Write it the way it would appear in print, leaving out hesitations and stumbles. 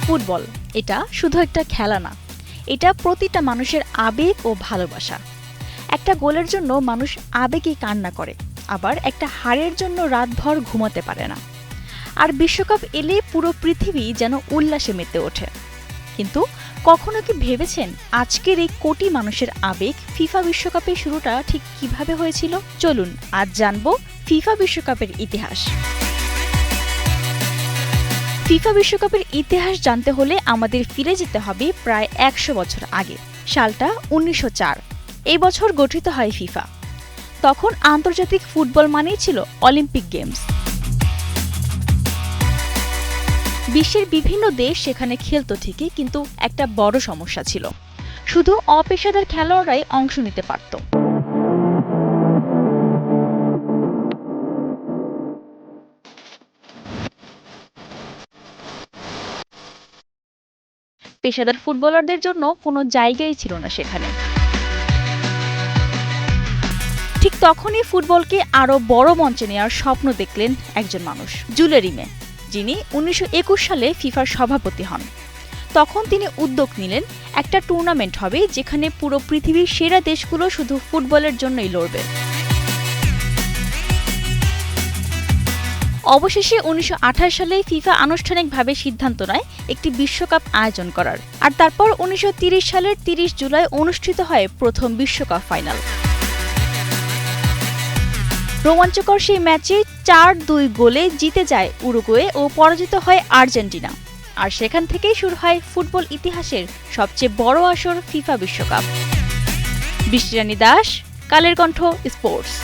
Football এটা শুধু একটা খেলা না, এটা প্রতিটা মানুষের আবেগ ও ভালোবাসা। একটা গোলের জন্য মানুষ আবেগে কান্না করে, আবার একটা হারের জন্য রাতভর ঘুমাতে পারে না। আর বিশ্বকাপ এলে পুরো পৃথিবী যেন উল্লাসে মেতে ওঠে। কিন্তু কখনো কি ভেবেছেন আজকের এই কোটি মানুষের আবেগ ফিফা বিশ্বকাপের শুরুটা ঠিক কিভাবে হয়েছিল? চলুন আজ জানবো ফিফা বিশ্বকাপের ইতিহাস। ফিফা বিশ্বকাপের ইতিহাস জানতে হলে আমাদের ফিরে যেতে হবে প্রায় ১০০ বছর আগে। সালটা ১৯০৪। এই বছর গঠিত হয় ফিফা। তখন আন্তর্জাতিক ফুটবল মানেই ছিল অলিম্পিক গেমস। বিশ্বের বিভিন্ন দেশ সেখানে খেলতো ঠিকই, কিন্তু একটা বড় সমস্যা ছিল, শুধু অপেশাদার খেলোয়াড়রাই অংশ নিতে পারত। পেশাদার ফুটবলারদের জন্য কোনো জায়গাই ছিল না সেখানে। ঠিক তখনই ফুটবলকে আরও বড় মঞ্চে নেওয়ার স্বপ্ন দেখলেন একজন মানুষ, জুলে রিমে, যিনি ১৯২১ সালে ফিফার সভাপতি হন। তখন তিনি উদ্যোগ নিলেন একটা টুর্নামেন্ট হবে যেখানে পুরো পৃথিবীর সেরা দেশগুলো শুধু ফুটবলের জন্যই লড়বে। অবশেষে ১৯২৮ সালে ফিফা আনুষ্ঠানিকভাবে সিদ্ধান্ত নেয় একটি বিশ্বকাপ আয়োজন করার। আর তারপর ১৯৩০ সালের ৩০ জুলাই অনুষ্ঠিত হয় প্রথম বিশ্বকাপ ফাইনাল। রোমাঞ্চকর সেই ম্যাচে ৪-২ গোলে জিতে যায় উরুগুয়ে ও পরাজিত হয় আর্জেন্টিনা। আর সেখান থেকেই শুরু হয় ফুটবল ইতিহাসের সবচেয়ে বড় আসর ফিফা বিশ্বকাপ। বৃষ্টিরানী দাস, কালের কণ্ঠ, স্পোর্টস।